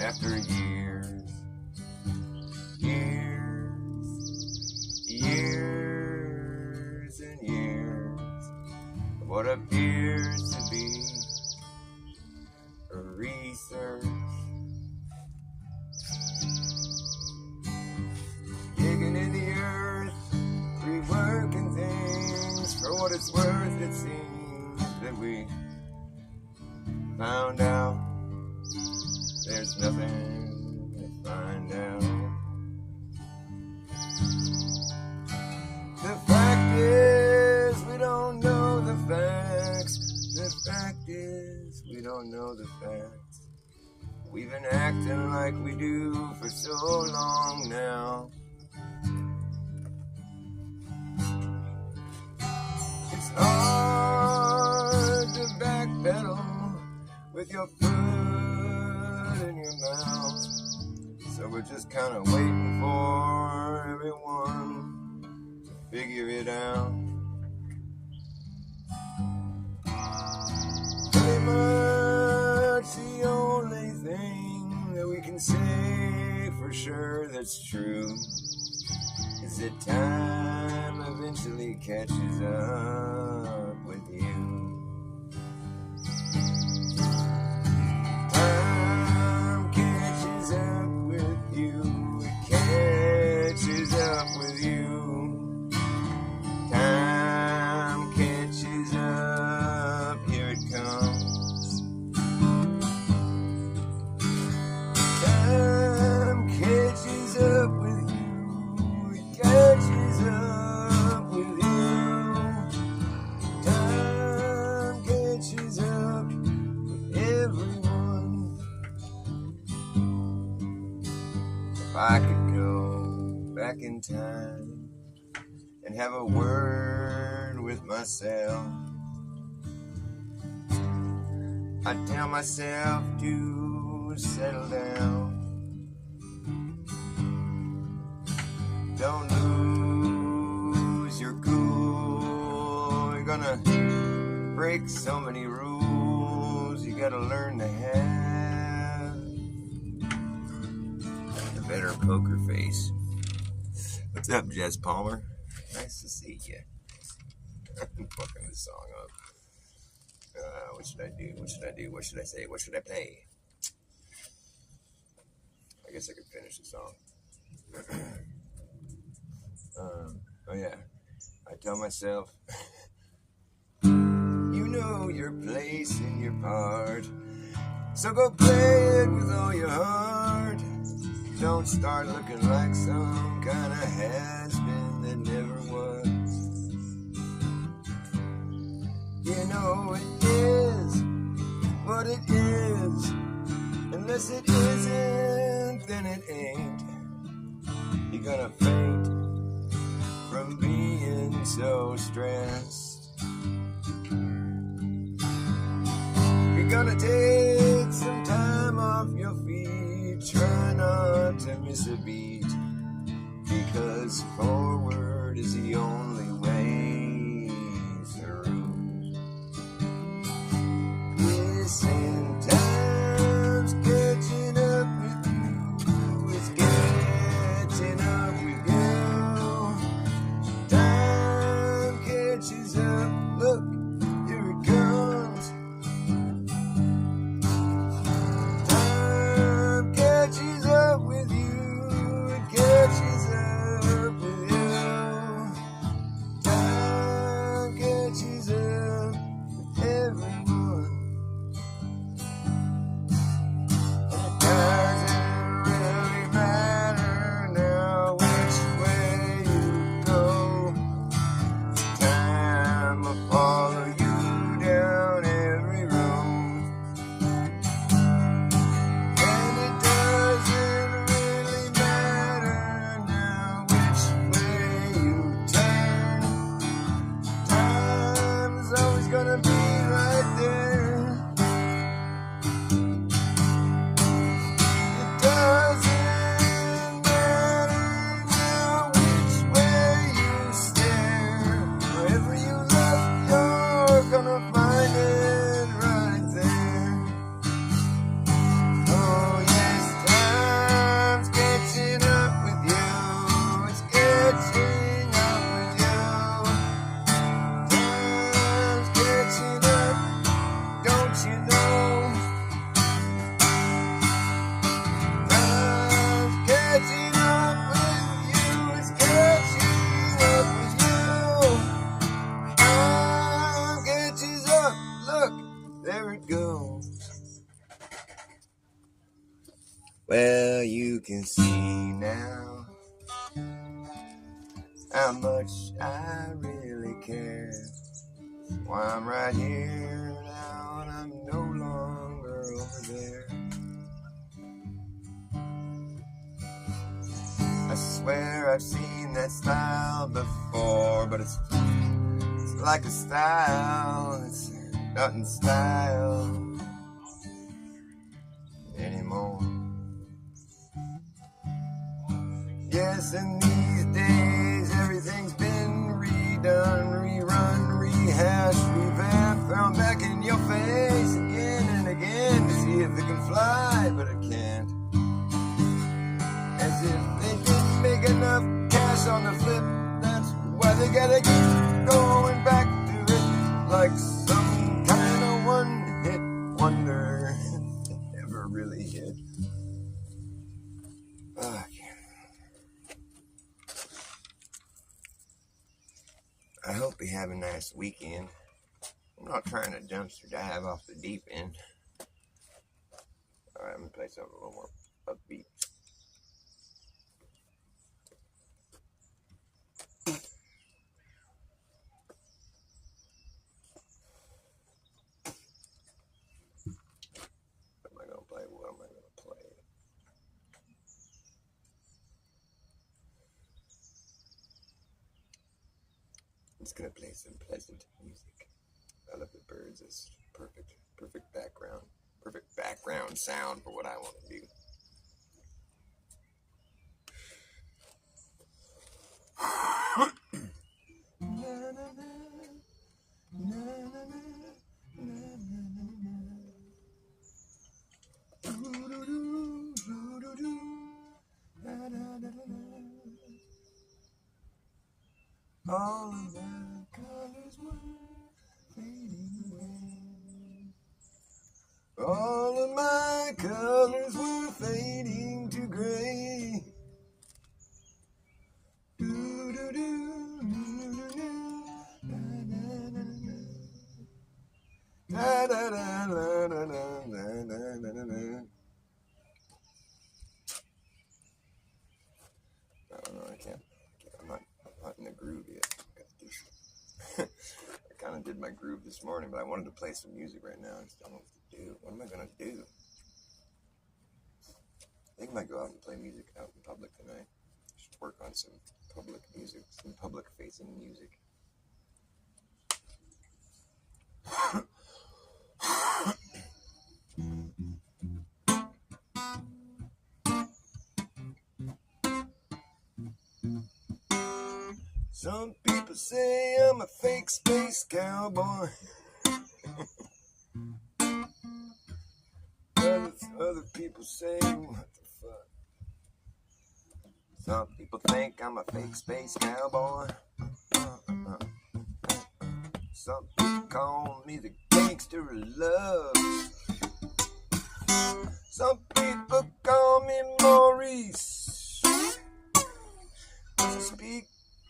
after years, years and years of what appears to be a research. Digging in the earth, reworking things. For what it's worth, it seems that we found out there's nothing to find out. The fact is, we don't know the facts. The fact is, we don't know the facts. We've been acting like we do for so long now. It's hard to backpedal with your foot in your mouth. So we're just kind of waiting for everyone to figure it out. Pretty much the only thing that we can say for sure that's true is that time eventually catches up with you. Time catches up with you. It catches up with you. Time catches up. Here it comes. Time catches up with you. Catches up with you. Time catches up with everyone. If I could go back in time and have a word with myself, I'd tell myself to settle down. Don't lose your cool. You're gonna break so many rules. You gotta learn to have a better poker face. What's up, Jess Palmer? Nice to see you. I'm fucking this song up. What should I do? What should I do? What should I say? What should I play? I guess I could finish the song. Oh yeah, I tell myself, you know your place and your part, so go play it with all your heart. Don't start looking like some kind of has-been that never was. You know it is what it is. Unless it isn't, then it ain't. You're gonna faint from being so stressed. You're gonna take some time off your feet. Try not to miss a beat, because forward is the only way through. Listen, time's catching up with you. It's catching up with you. Time catches up. Look, here it comes. Time catches up with you. It catches up with you. Time catches up with everyone. It doesn't really matter now which way you go. Time will follow you down every road. And it doesn't really matter now which way you turn. Time's always gonna be right there. It doesn't matter now which way you stare. Wherever you look, you're gonna find it right there. Oh yes, can see now how much I really care. Why I'm right here now and I'm no longer over there. I swear I've seen that style before, but it's like a style, it's not in style anymore. Yes, in these days everything's been redone, rerun, rehashed, revamped, thrown back in your face again and again to see if it can fly, but it can't. As if they didn't make enough cash on the flip, that's why they gotta keep going back to it like some kind of one-hit wonder that never really hit. I hope you have a nice weekend. I'm not trying to dumpster dive off the deep end. Alright, I'm gonna play something a little more upbeat. What am I gonna play? I'm just gonna play some pleasant music. I love the birds. It's perfect background sound for what I want to do. All of the colors were fading away. All of my colors were fading to gray. I don't know, I'm not in the groove yet. I kind of did my groove this morning, but I wanted to play some music right now. I just don't know what to do. What am I going to do? I think I might go out and play music out in public tonight. Just work on some public music, some public-facing music. Some people say I'm a fake space cowboy. Other people say, what the fuck? Some people think I'm a fake space cowboy. Some people call me the gangster of love. Some people call me Maurice. I speak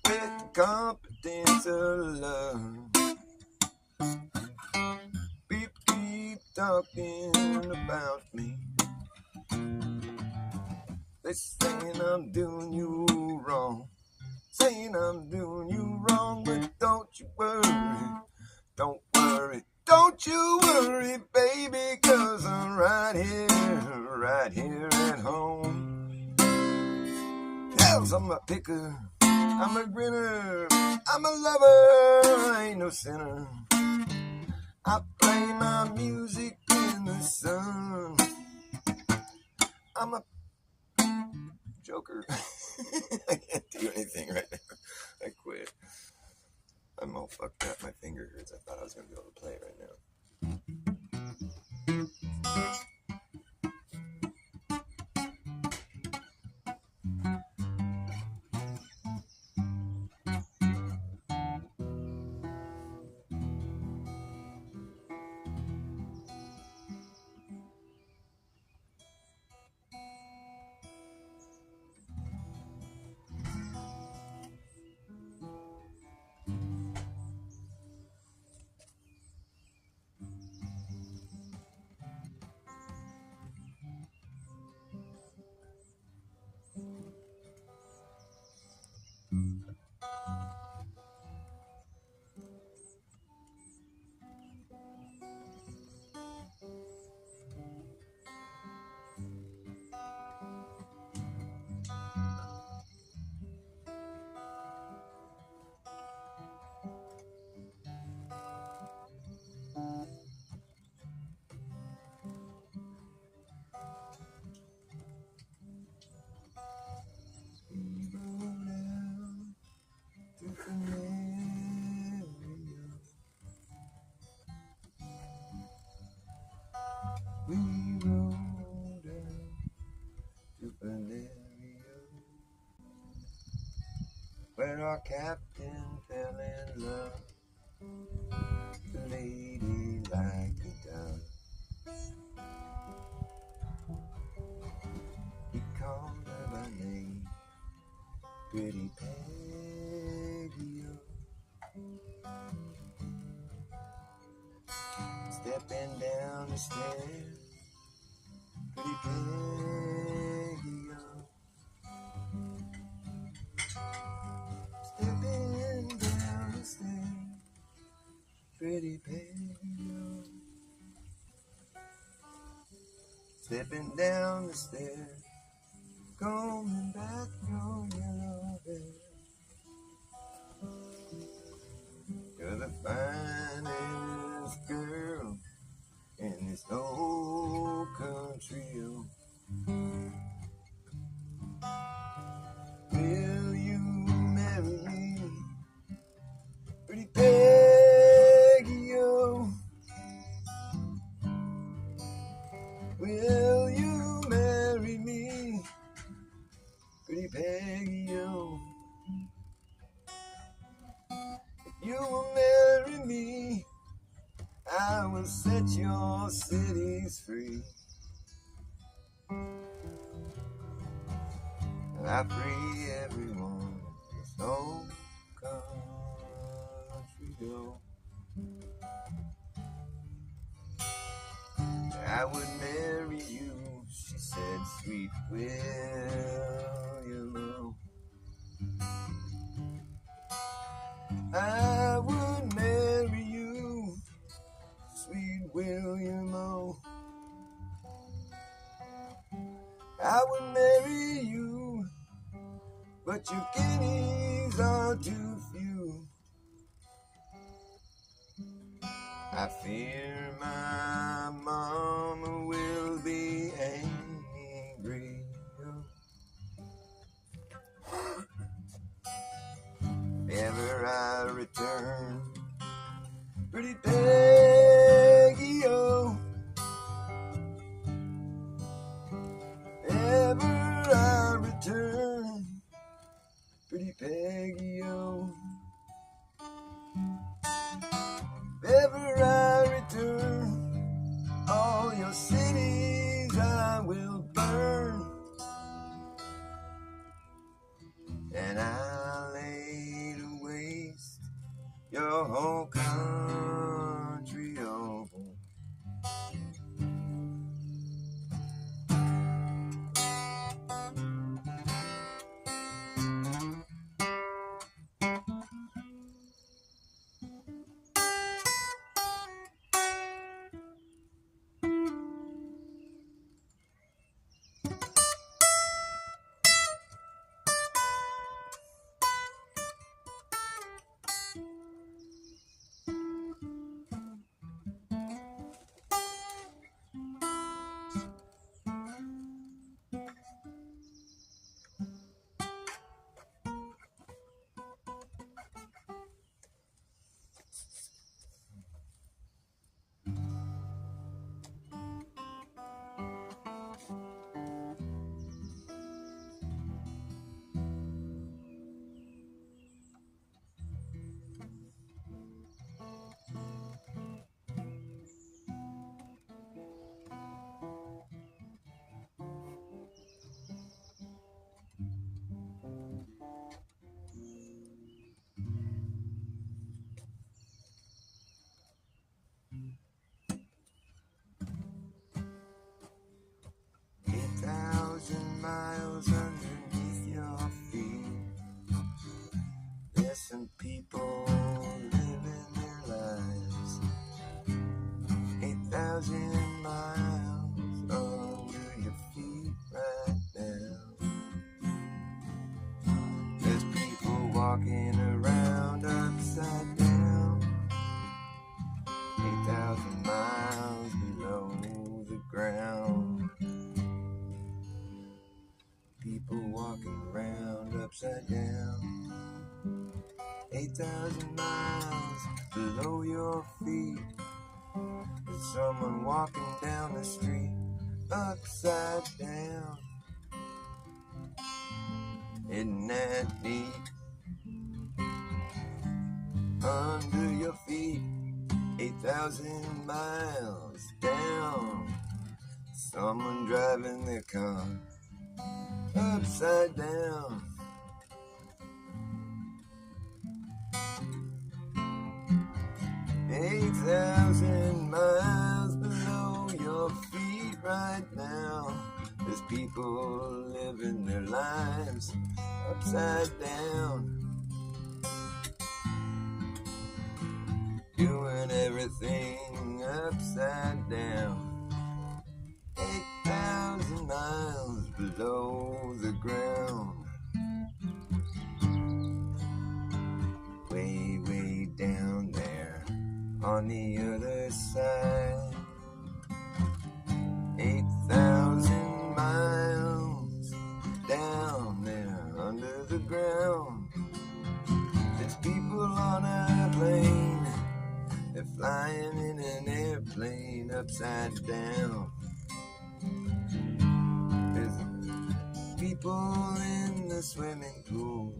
with the competence of love. People keep talking about me. They saying I'm doing you wrong. Saying I'm doing you wrong, but don't you worry. Don't worry. Don't you worry, baby, 'cause I'm right here at home. Hells, I'm a picker. I'm a grinner, I'm a lover, I ain't no sinner. I play my music in the sun. I'm a joker. I can't do anything right now. I quit. I'm all fucked up. My finger hurts. I thought I was going to be able to play it right now. We rode down to Valerio, where our captain fell in love, the lady like a dove. He called her by name, pretty Peggy-O. Stepping down the stairs, pretty Peggy-O. Stepping down the stairs, pretty Peggy-O. Stepping down the stairs, combing back your yellow hair. You're the finest girl in this old country. Will you marry me, pretty Peggy-O? Will you marry me, pretty Peggy-O? If you will marry me, I will set your cities free. I free everyone in this old country. I would marry you, she said, sweet William. I would marry you, sweet William. I would marry you, but your guineas are too few. I fear my mama will be angry. If ever I return, pretty Peggy-O. Ever I return, pretty Peggy-O. Ever I return, all your cities I will burn, and I'll lay to waste your whole country over. Miles underneath your feet, there's some people living their lives 8,000 miles under your feet right now. There's people walking around upside down 8,000 miles below the ground. People walking around upside down 8,000 miles below your feet. It's someone walking down the street upside down. Isn't that neat? Under your feet, 8,000 miles down. Someone driving their car upside down. Eight 8,000 miles below your feet right now. There's people living their lives upside down, doing everything upside down. 8,000 miles below the ground. Way, way down there on the other side. 8,000 miles down there under the ground. There's people on a plane. They're flying in an airplane upside down. There's people in the swimming pool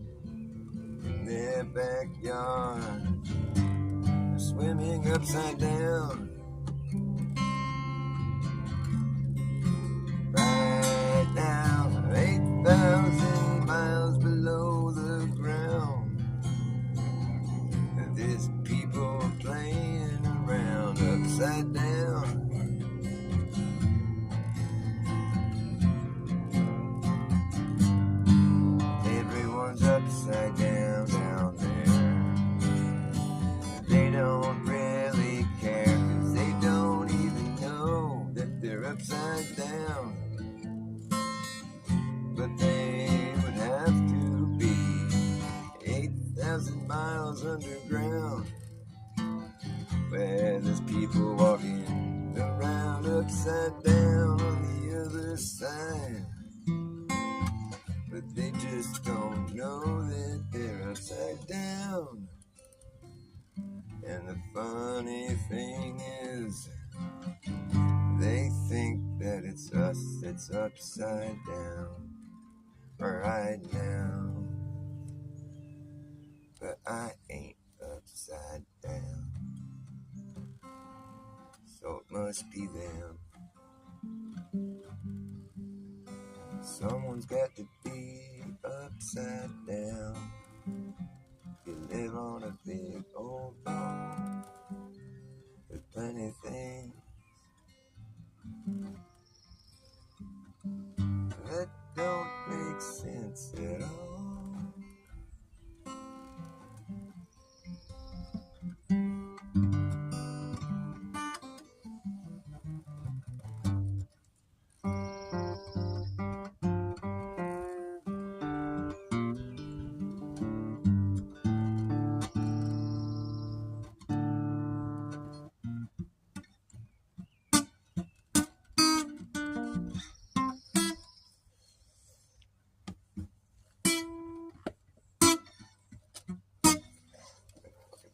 in their backyard. They're swimming upside down. Right now, 8,000 miles below the ground. There's people playing around upside down. Everyone's upside down down there. They don't really care, 'cause they don't even know that they're upside down. But they would have to be 8,000 miles underground, where there's people walking around upside down on the other side. But they just don't know that they're upside down. And the funny thing is, they think that it's us that's upside down right now. But I ain't upside down, so it must be them. Someone's got to be upside down. You live on a big old ball with plenty of things that don't make sense at all.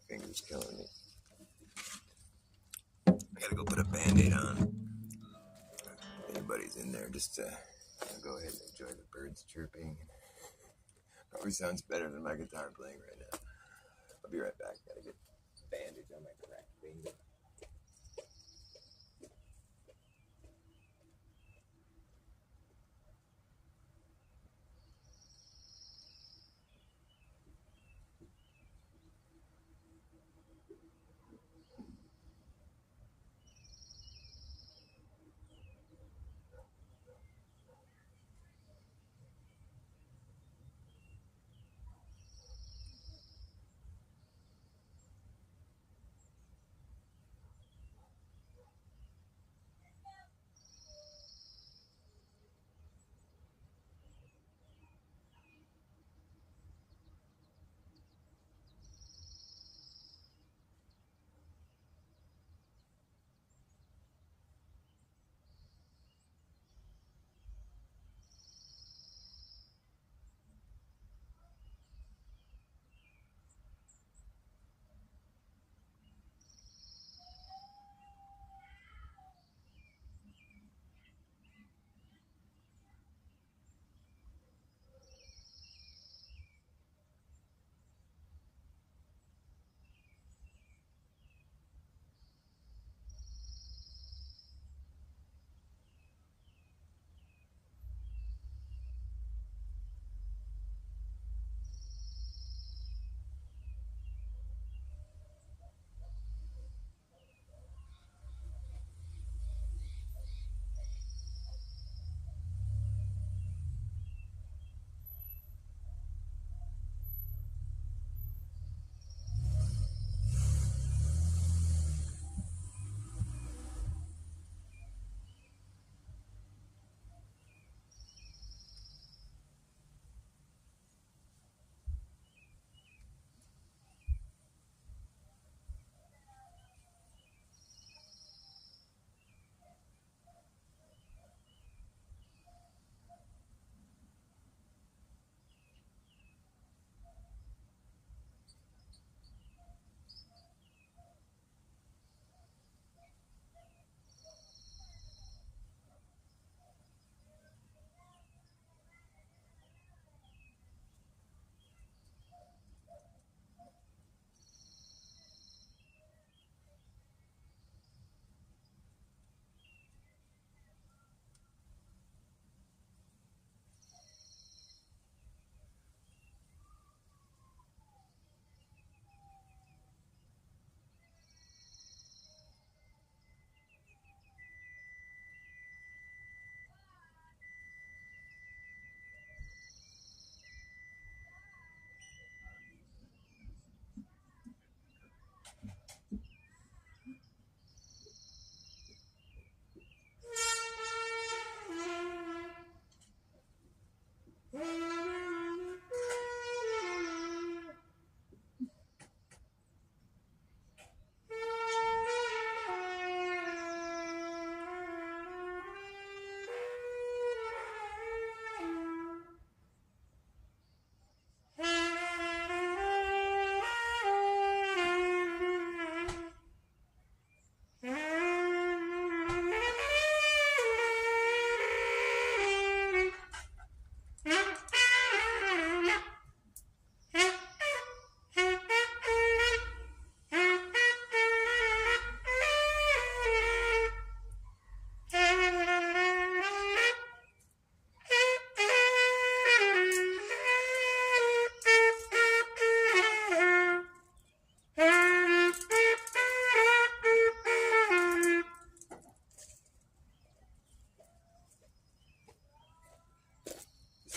Fingers killing me. I gotta go put a Band-Aid on. If anybody's in there, just go ahead and enjoy the birds chirping. Probably sounds better than my guitar playing right now. I'll be right back. Gotta get a bandage on my cracked finger.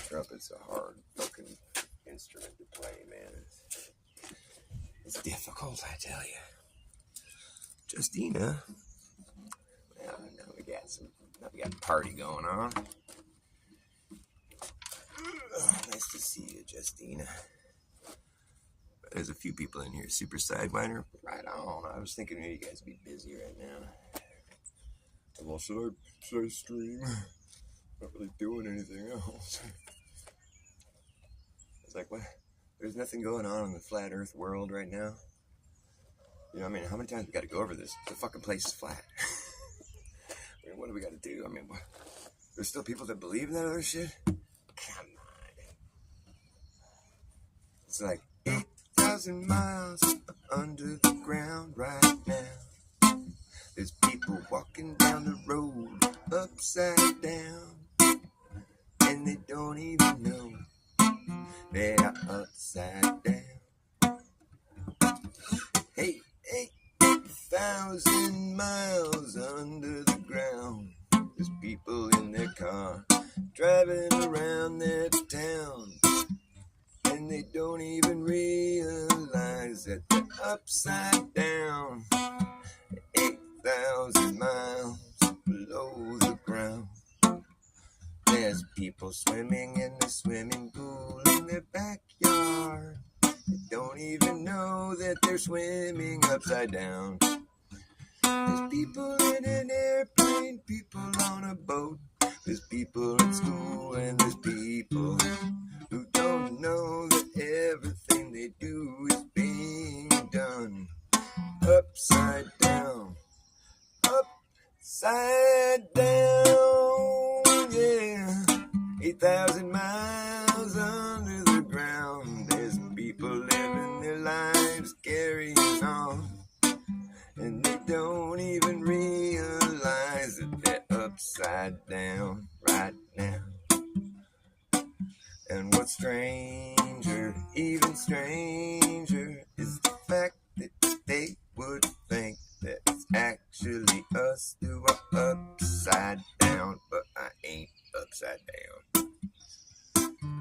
Trumpet's a hard fucking instrument to play, man. It's difficult, I tell you. Justina. Now we got a party going on. Nice to see you, Justina. There's a few people in here. Super Sidewinder. Right on. I was thinking you guys would be busy right now. Well, should I stream? Not really doing anything else. It's like, what? There's nothing going on in the flat earth world right now. You know what I mean? How many times we got to go over this? The fucking place is flat. I mean, what do we got to do? I mean, what? There's still people that believe in that other shit? Come on. It's like 8,000 miles under the ground right now. There's people walking down the road upside down, and they don't even know they are upside down. Hey, 8,000 miles under the ground. There's people in their car driving around their town, and they don't even realize that they're upside down. 8,000 miles below the ground. There's people swimming in the swimming pool in their backyard. They don't even know that they're swimming upside down. There's people in an airplane, people on a boat. There's people at school, and there's people who don't know that everything they do is being done upside down. Upside down, yeah. 8,000 miles under the ground. There's people living their lives carrying on, and they don't even realize that they're upside down right now. And what's stranger, even stranger, is the fact that they would think that it's actually us who are upside down, but I ain't upside down.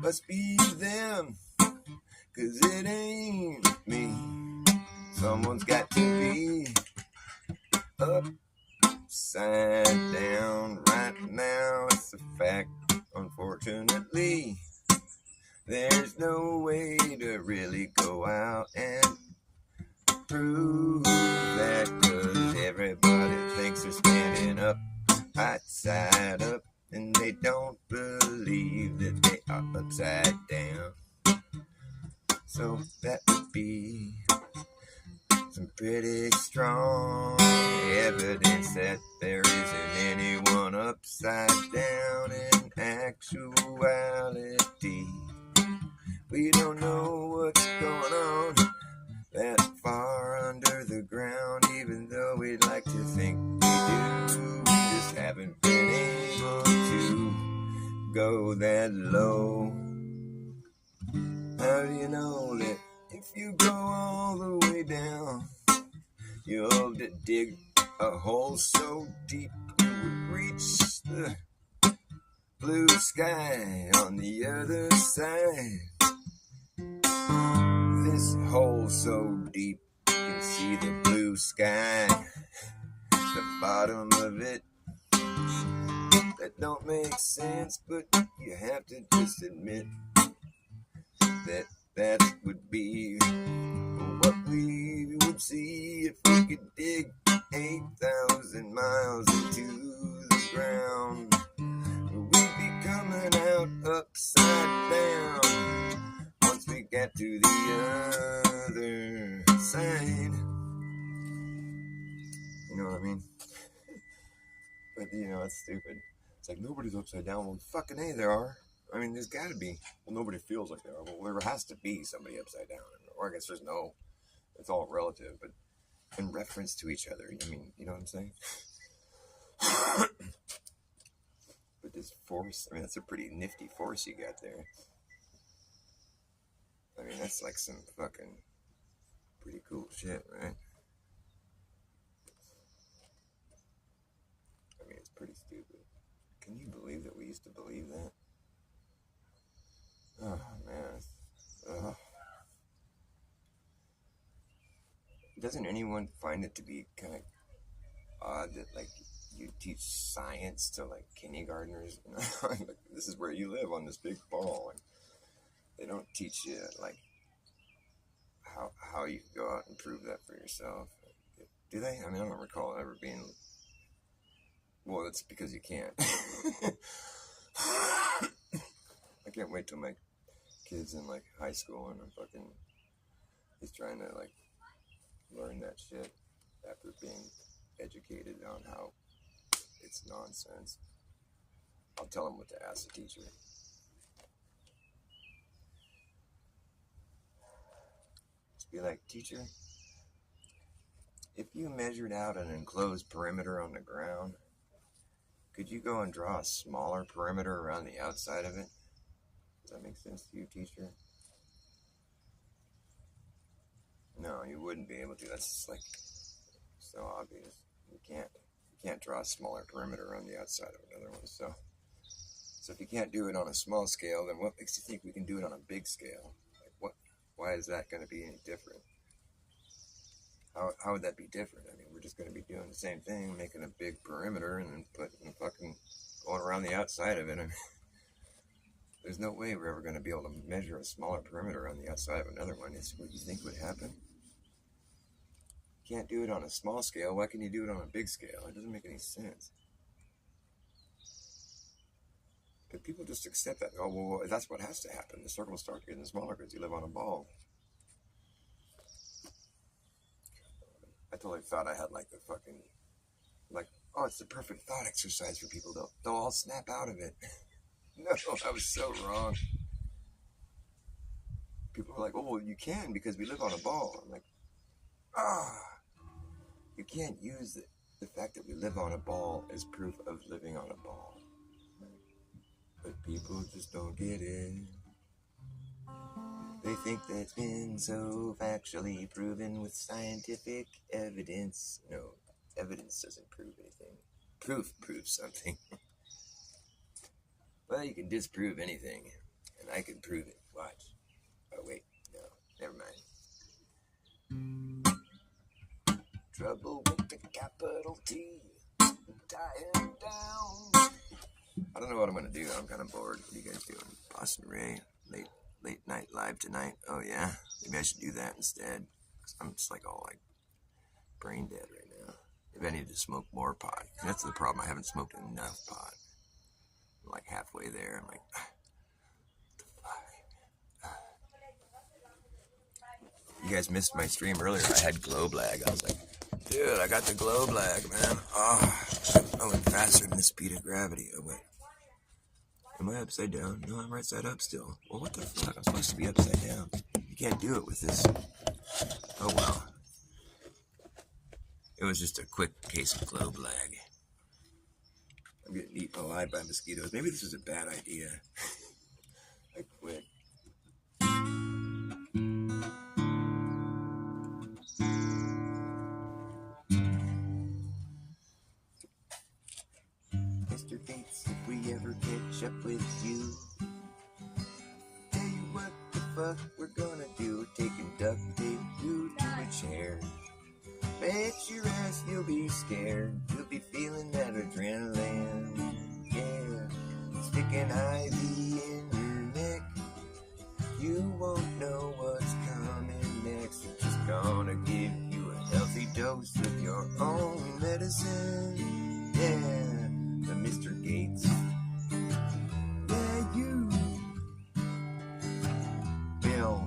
Must be them, 'cause it ain't me. Someone's got to be upside down right now. It's a fact, unfortunately. There's no way to really go out and prove that, 'cause everybody thinks they're standing up, right side up, and they don't believe that they are upside down. So that would be some pretty strong evidence that there isn't anyone upside down in actuality. We don't know what's going on that far under the ground, even though we'd like to think we do. We just haven't been able to go that low. How do you know that if you go all the way down, you'll dig a hole so deep you would reach the blue sky on the other side? This hole so deep you can see the blue sky, the bottom of it. That don't make sense, but you have to just admit that that would be what we would see if we could dig 8,000 miles into the ground. We'd be coming out upside down once we get to the other side. You know what I mean? But, it's stupid. It's like, nobody's upside down. Well, fucking A, there are. I mean, there's got to be. Well, nobody feels like there are. Well, there has to be somebody upside down. Or I guess there's no. It's all relative, but in reference to each other. I mean, you know what I'm saying? But this force, I mean, that's a pretty nifty force you got there. I mean, that's like some fucking pretty cool shit, right? I mean, it's pretty stupid. Can you believe that we used to believe that? Oh, man. Doesn't anyone find it to be kind of odd that, like, you teach science to, like, kindergartners? Like, this is where you live, on this big ball. Like, they don't teach you, like, how you can go out and prove that for yourself. Do they? I mean, I don't recall ever being... Well, that's because you can't. I can't wait till my kid's in, like, high school and he's trying to, like, learn that shit after being educated on how it's nonsense. I'll tell him what to ask the teacher. Just be like, teacher, if you measured out an enclosed perimeter on the ground, could you go and draw a smaller perimeter around the outside of it? Does that make sense to you, teacher? No, you wouldn't be able to. That's just like so obvious. You can't draw a smaller perimeter around the outside of another one. So if you can't do it on a small scale, then what makes you think we can do it on a big scale? Like why is that going to be any different? How would that be different? I mean, we're just going to be doing the same thing, making a big perimeter and then putting fucking going around the outside of it. I mean, there's no way we're ever going to be able to measure a smaller perimeter on the outside of another one. It's what you think would happen. You can't do it on a small scale. Why can you do it on a big scale? It doesn't make any sense. But people just accept that. Oh, well, that's what has to happen. The circle starts getting smaller because you live on a ball. I totally thought I had like the fucking, like, oh, it's the perfect thought exercise for people. They'll all snap out of it. No, I was so wrong. People were like, oh, well, you can because we live on a ball. I'm like, you can't use the fact that we live on a ball as proof of living on a ball. But people just don't get it. They think that's been so factually proven with scientific evidence. No, evidence doesn't prove anything. Proof proves something. Well, you can disprove anything, and I can prove it. Watch. Oh, wait. No, never mind. Trouble with the capital T. Tie him down. I don't know what I'm going to do. I'm kind of bored. What are you guys doing? Boston Ray, late night live tonight. Oh, yeah? Maybe I should do that instead. Because I'm just like all like brain dead right now. Maybe I need to smoke more pot. And that's the problem. I haven't smoked enough pot. I'm like halfway there. I'm like, what the fuck? You guys missed my stream earlier. I had glow lag. I was like, dude, I got the glow lag, man. I went faster than the speed of gravity. Oh, wait. Am I upside down? No, I'm right side up still. Well, what the fuck? I'm supposed to be upside down. You can't do it with this. Oh, well. It was just a quick case of globe lag. I'm getting eaten alive by mosquitoes. Maybe this is a bad idea. I quit. Mr. Gates, if we ever catch up with you, tell you what the fuck we're gonna do. Taking duct tape you to a chair. Bet your ass you'll be scared. You'll be feeling that adrenaline. Yeah, stick an IV in your neck. You won't know what's coming next. It's just gonna give you a healthy dose of your own medicine. Yeah, the Mr. Gates. Yeah, you. Bill,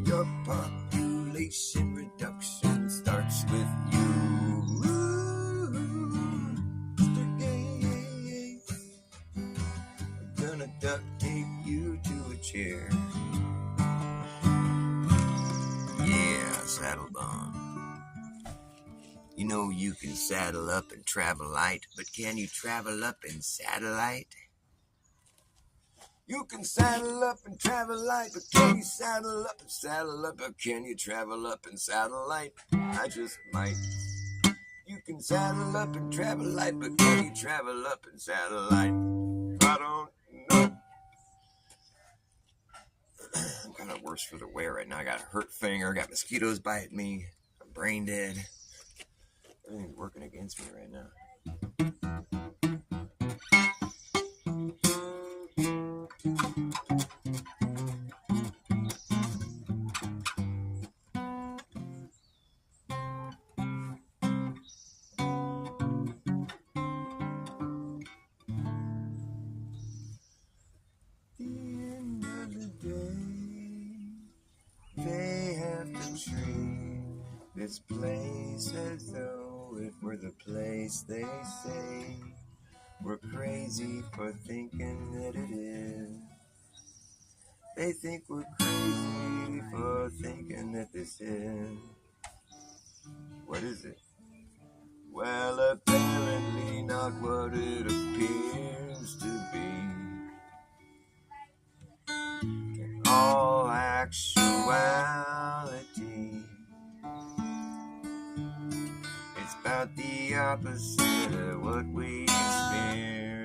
your population reduction starts with you. duct tape you to a chair. Yeah, saddled on. You know you can saddle up and travel light, but can you travel up in satellite? You can saddle up and travel light, but can you saddle up and saddle up? But can you travel up in satellite? I just might. You can saddle up and travel light, but can you travel up in satellite? I don't know. I'm kind of worse for the wear right now. I got a hurt finger, got mosquitoes biting me, I'm brain dead. Everything's working against me right now. The end of the day, they have to treat this place as though it were the place they say we're crazy for thinking that it is. They think we're crazy for thinking that this is. What is it? Well, apparently not what it appears to be. In all actuality, it's about the opposite of what we experience.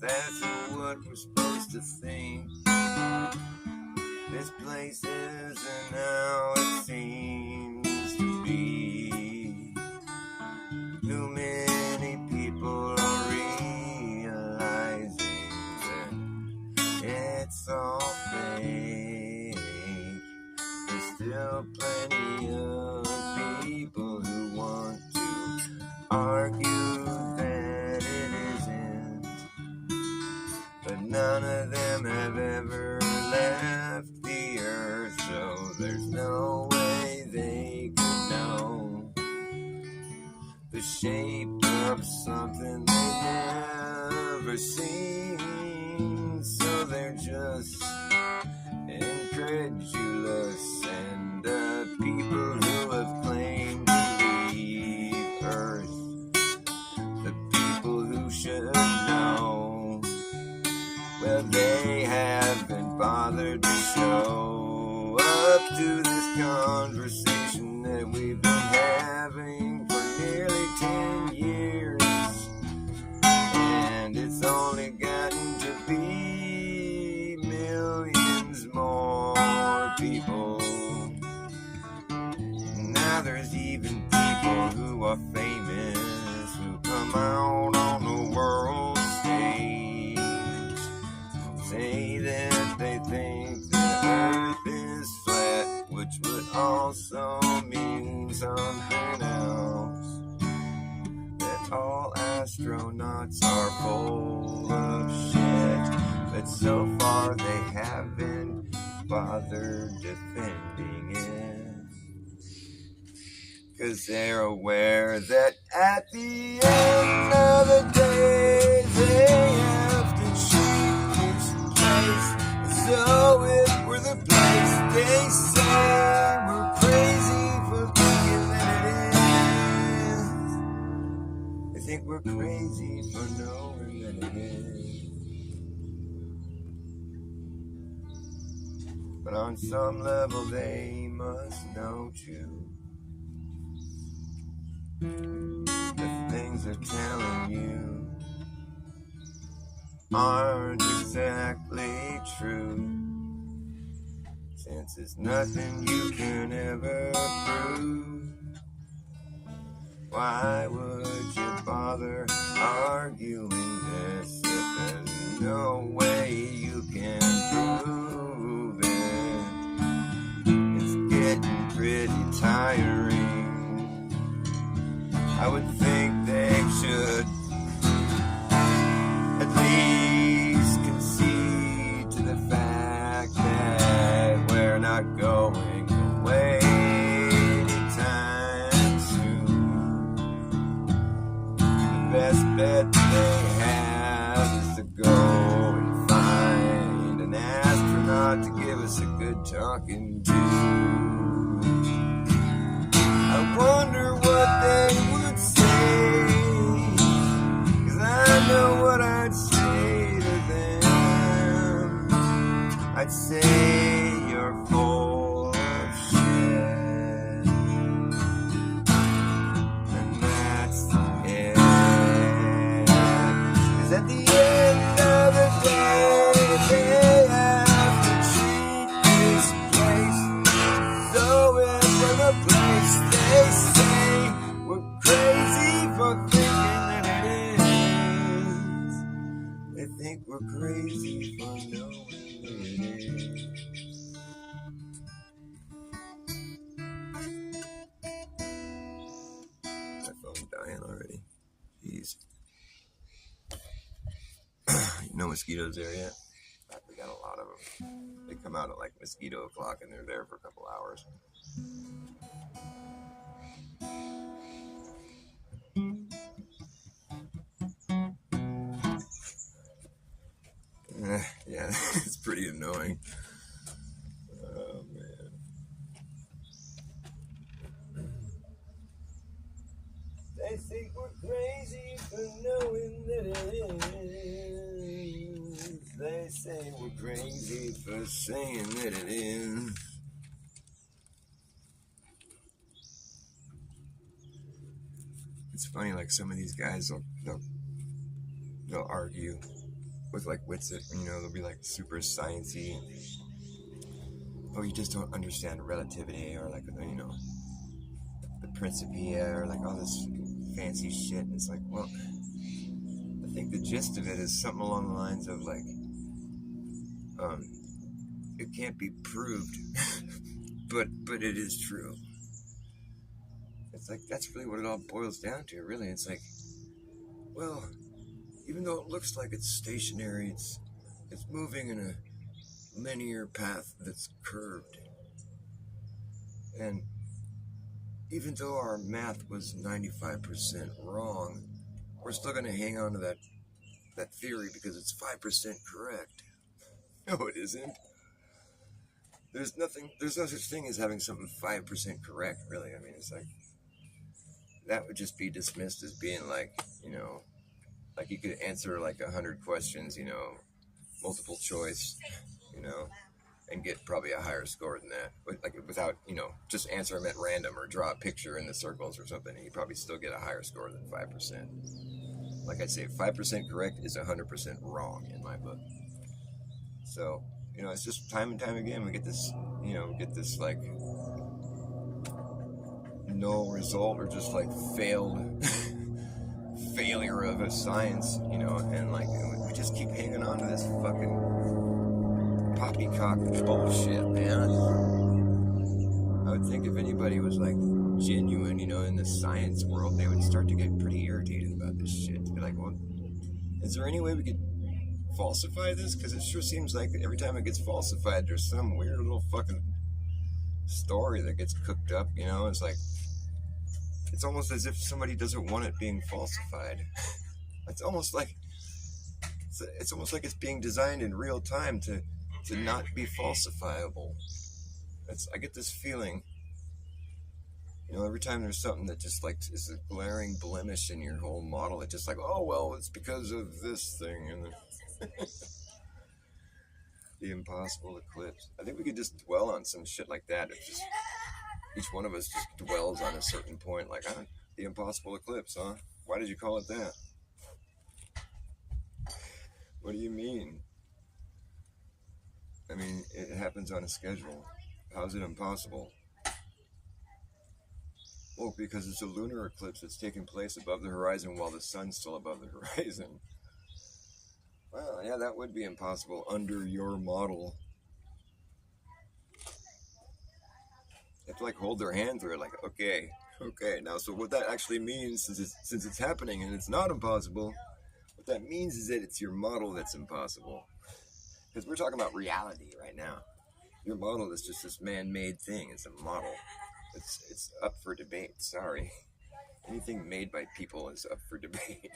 That's what we're supposed to think. This place isn't how it seems to be. Too many people are realizing that it's all fake. There's still plenty of people who want to argue that it isn't, but none of them have ever left the earth, so there's no way they could know the shape of something they've never seen. So they're just incredulous, and people who have claimed to leave Earth, the people who should know, well, they haven't bothered to show up to this conversation that we've been having for nearly 10 years, and it's only gotten to be millions more people. Now there's even people who are famous who come out on the world stage, say that they think the earth is flat, which would also mean something else, that all astronauts are full of shit, but so far they haven't bothered defending it, 'cause they're aware that at the end of the day they have to treat this place as though it were the place they say we're crazy for thinking that it is. They think we're crazy for knowing that it is. But on some level they must know too. The things they're telling you aren't exactly true, since it's nothing you can ever prove. Why would you bother arguing this if there's no way you can prove it? It's getting pretty tiring. I would think they should at least concede to the fact that we're not going away anytime soon. The best bet they have is to go and you're talking to. I wonder what they would say, 'cause I know what I'd say to them. I'd say you're full of shit, and that's it. 'Cause at the end of the day, they have to treat this place so it was a place they say we're crazy for thinking that it is. They think we're crazy for knowing that it is. My phone's dying already. Jeez. No mosquitoes there yet? We got a lot of them. They come out at like mosquito o'clock and they're there for a couple hours. Yeah, it's pretty annoying. Oh, man. They think we're crazy for knowing that it is. They say we're crazy for saying that it is. It's funny, like some of these guys, they'll argue with like Witsit, they'll be like super sciencey. Oh, you just don't understand relativity, or like, the Principia, or like all this fancy shit. And it's like, well, I think the gist of it is something along the lines of like, it can't be proved, but it is true. It's like, that's really what it all boils down to, really. It's like, well, even though it looks like it's stationary, it's moving in a linear path that's curved. And even though our math was 95% wrong, we're still going to hang on to that theory because it's 5% correct. No, it isn't. There's no such thing as having something 5% correct, really. I mean, it's like, that would just be dismissed as being like, like you could answer like 100 questions, multiple choice, and get probably a higher score than that. But like without, just answer them at random or draw a picture in the circles or something, and you probably still get a higher score than 5%. Like I say, 5% correct is 100% wrong in my book. So, it's just time and time again we get this, like no result, or just like failure of a science, and like we just keep hanging on to this fucking poppycock bullshit, man. I would think if anybody was like genuine, in the science world, they would start to get pretty irritated about this shit. To be like, well, is there any way we could falsify this? Because it sure seems like every time it gets falsified, there's some weird little fucking story that gets cooked up, It's like, it's almost as if somebody doesn't want it being falsified. It's almost like it's being designed in real time to not be falsifiable. I get this feeling, every time there's something that just like is a glaring blemish in your whole model, it's just like, oh well, it's because of this thing and the impossible eclipse. I think we could just dwell on some shit like that. It's just each one of us just dwells on a certain point, like, the impossible eclipse, huh? Why did you call it that? What do you mean? I mean, it happens on a schedule. How's it impossible? Well, because it's a lunar eclipse that's taking place above the horizon while the sun's still above the horizon. Well, yeah, that would be impossible under your model. You have to like hold their hand through it, like, okay, now so what that actually means, since it's happening and it's not impossible, what that means is that it's your model that's impossible. Because we're talking about reality right now. Your model is just this man-made thing. It's a model. It's up for debate. Sorry. Anything made by people is up for debate.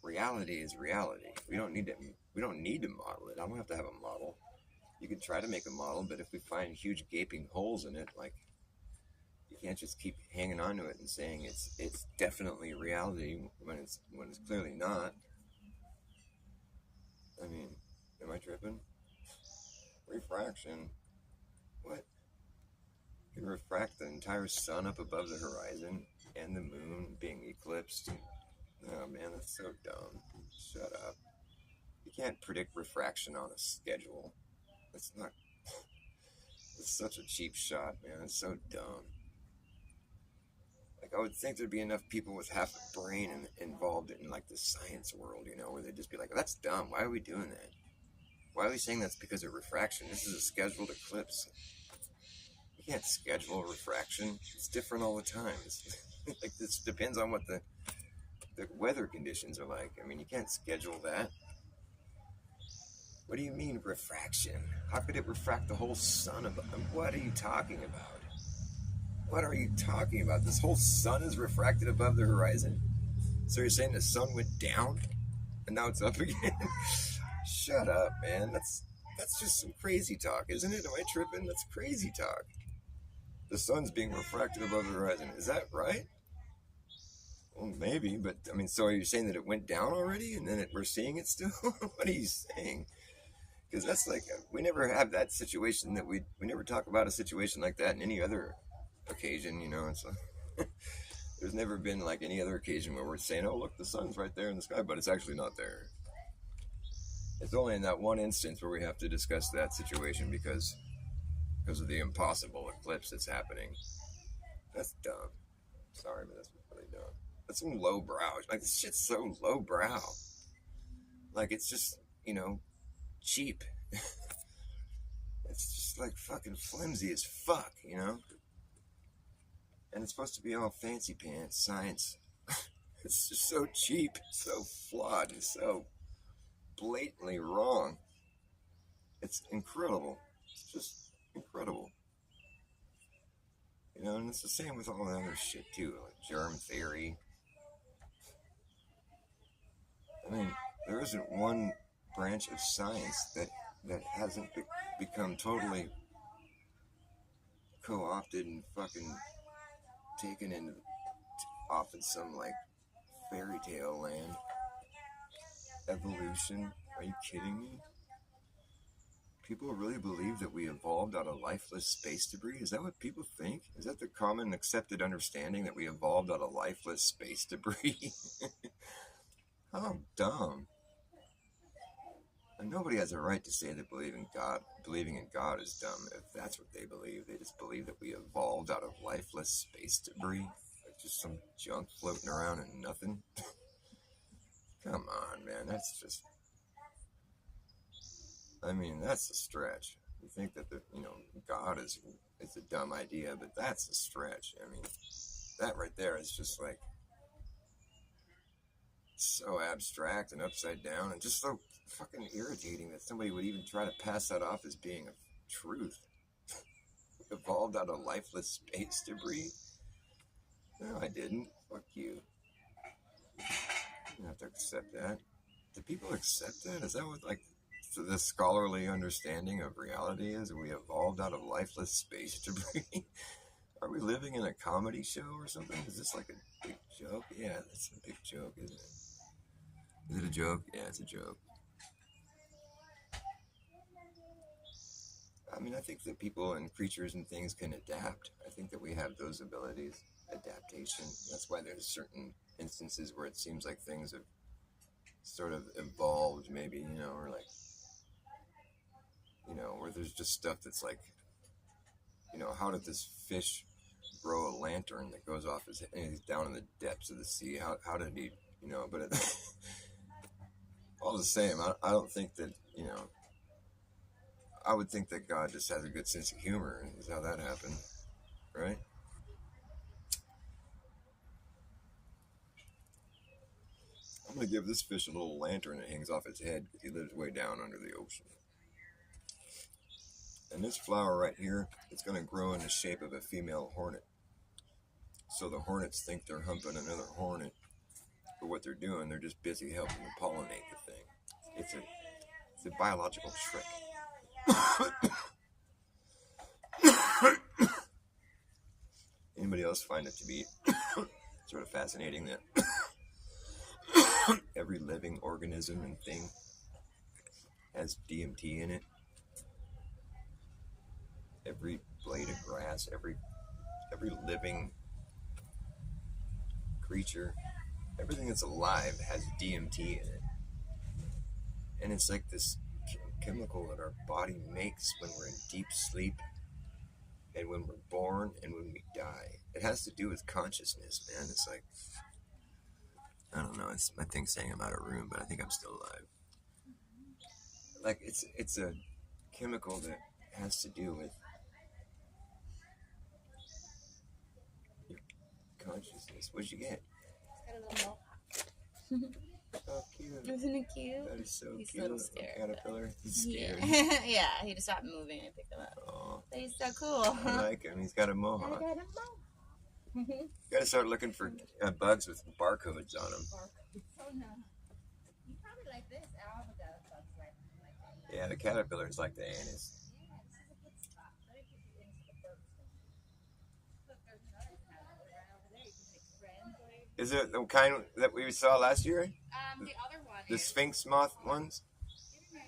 Reality is reality. We don't need to model it. I don't have to have a model. You could try to make a model, but if we find huge gaping holes in it, like, you can't just keep hanging on to it and saying it's definitely reality when it's clearly not. I mean, am I tripping? Refraction. What? You refract the entire sun up above the horizon and the moon being eclipsed. Oh man, that's so dumb. Shut up. You can't predict refraction on a schedule. It's not. It's such a cheap shot, man. It's so dumb. Like, I would think there'd be enough people with half a brain involved in like the science world, where they'd just be like, "That's dumb. Why are we doing that? Why are we saying that's because of refraction? This is a scheduled eclipse. You can't schedule refraction. It's different all the time. It's like, this depends on what the weather conditions are like. I mean, you can't schedule that. What do you mean refraction? How could it refract the whole sun? What are you talking about? What are you talking about? This whole sun is refracted above the horizon? So you're saying the sun went down and now it's up again? Shut up, man. That's just some crazy talk, isn't it? Am I tripping? That's crazy talk. The sun's being refracted above the horizon. Is that right? Well, maybe, but I mean, so are you saying that it went down already and then we're seeing it still? What are you saying? Because that's like, we never have that situation that we never talk about a situation like that in any other occasion, It's like, there's never been like any other occasion where we're saying, oh, look, the sun's right there in the sky, but it's actually not there. It's only in that one instance where we have to discuss that situation because of the impossible eclipse that's happening. That's dumb. Sorry, but that's really dumb. That's some lowbrow. Like, this shit's so lowbrow. Like, it's just, cheap. It's just like fucking flimsy as fuck, And it's supposed to be all fancy pants science. It's just so cheap, so flawed, and so blatantly wrong. It's incredible. It's just incredible. And it's the same with all the other shit too, like germ theory. I mean, there isn't one branch of science that hasn't become totally co-opted and fucking taken into off in some like fairy tale land. Evolution? Are you kidding me? People really believe that we evolved out of lifeless space debris? Is that what people think? Is that the common accepted understanding, that we evolved out of lifeless space debris? How dumb. And nobody has a right to say that believing in God is dumb if that's what they believe. They just believe that we evolved out of lifeless space debris. Like just some junk floating around and nothing. Come on, man. That's just... I mean, that's a stretch. You think that God is a dumb idea, but that's a stretch. I mean, that right there is just like so abstract and upside down and just so fucking irritating that somebody would even try to pass that off as being a truth. Evolved out of lifeless space debris? No, I didn't. Fuck you. You don't have to accept that. Do people accept that? Is that what, like, so the scholarly understanding of reality is? We evolved out of lifeless space debris? Are we living in a comedy show or something? Is this like a big joke? Yeah, that's a big joke, isn't it? Is it a joke? Yeah, it's a joke. I mean, I think that people and creatures and things can adapt. I think that we have those abilities. Adaptation. That's why there's certain instances where it seems like things have sort of evolved, maybe, or like, where there's just stuff that's like, how did this fish grow a lantern that goes off his head? He's down in the depths of the sea. How did he, but all the same, I don't think that, I would think that God just has a good sense of humor, and is how that happened, right? I'm going to give this fish a little lantern that hangs off its head because he lives way down under the ocean. And this flower right here, it's going to grow in the shape of a female hornet. So the hornets think they're humping another hornet, but what they're doing, they're just busy helping to pollinate the thing. It's a biological trick. Anybody else find it to be sort of fascinating that every living organism and thing has DMT in it? Every blade of grass, every living creature, everything that's alive has DMT in it. And it's like this chemical that our body makes when we're in deep sleep and when we're born and when we die. It has to do with consciousness, man. It's like, I don't know, it's my thing saying I'm out of room, but I think I'm still alive. Like, it's a chemical that has to do with your consciousness. What'd you get? It's got a little mohawk. Oh, cute. Isn't it cute? That is so He's cute. a little scared. Caterpillar. He's scared. Yeah. Yeah, he just stopped moving and I picked him up. Oh, But he's so cool. I like him. He's got a mohawk. I got a mohawk. You gotta start looking for bugs with barcodes on them. Oh no. You probably like this. All the bugs like that. Yeah, the caterpillars like the anise. Yeah, this is a good spot. Let me put you into the birds. Look, there's another caterpillar right over there. You can make friends. Is it the kind that we saw last year? The other one The is. sphinx moth ones? There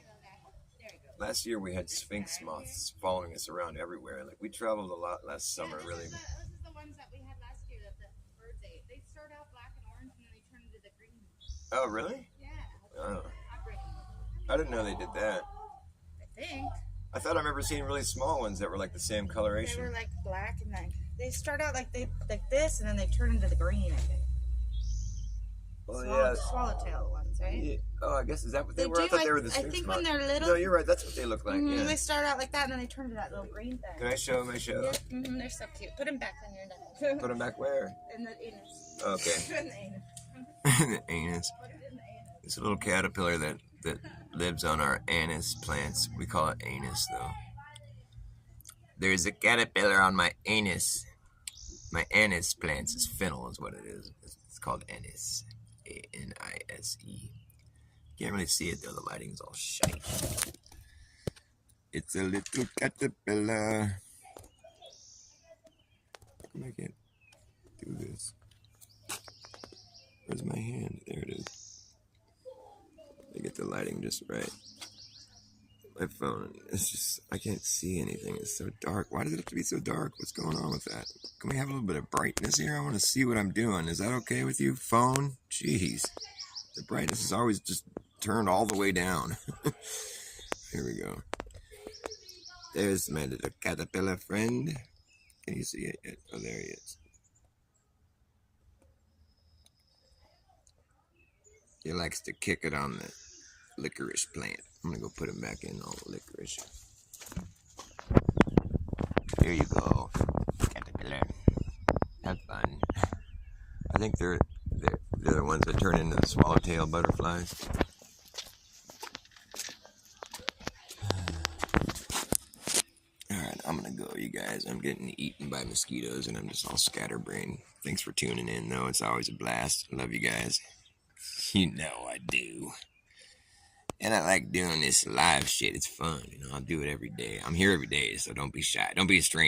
you go. Last year we had sphinx moths following us around everywhere. Like, we traveled a lot last summer, really. This is the ones that we had last year that the birds ate. They start out black and orange and then they turn into the green. Oh, really? Yeah. Oh. I'll bring them. I didn't know they did that. I think. I thought I remember seeing really small ones that were like the same They coloration. were like black and they start out like this and then they turn into the green, I think. Well, yeah. Swallowtail ones, right? Yeah. Oh, I guess, is that what they were? do, I thought they were the I sphinx think moth. when they're little. No, you're right. That's what they look like. Yeah. They start out like that and then they turn to that little green thing. Can I show them? Yeah, they're so cute. Put them back when you're done. Put them back where? In the anus. Okay. In the anus. The anus. Put it in the anus. It's a little caterpillar that lives on our anise plants. We call it anise, though. There's a caterpillar on my anise. My anise plants is fennel, is what it is. It's called anise. A-N-I-S-E. Can't really see it, though. The lighting's all shite. It's a little caterpillar. How come I can't do this? Where's my hand? There it is. I get the lighting just right. My phone, it's just, I can't see anything. It's so dark. Why does it have to be so dark? What's going on with that? Can we have a little bit of brightness here? I want to see what I'm doing. Is that okay with you, phone? Jeez. The brightness is always just turned all the way down. Here we go. There's my little caterpillar friend. Can you see it yet? Oh, there he is. He likes to kick it on the licorice plant. I'm gonna go put him back in all the licorice. There you go, caterpillar. Have fun. I think they're the ones that turn into the swallowtail butterflies. Alright, I'm gonna go, you guys. I'm getting eaten by mosquitoes and I'm just all scatterbrained. Thanks for tuning in, though. It's always a blast. I love you guys. You know I do. And I like doing this live shit. It's fun. You know, I'll do it every day. I'm here every day, so don't be shy. Don't be a stranger.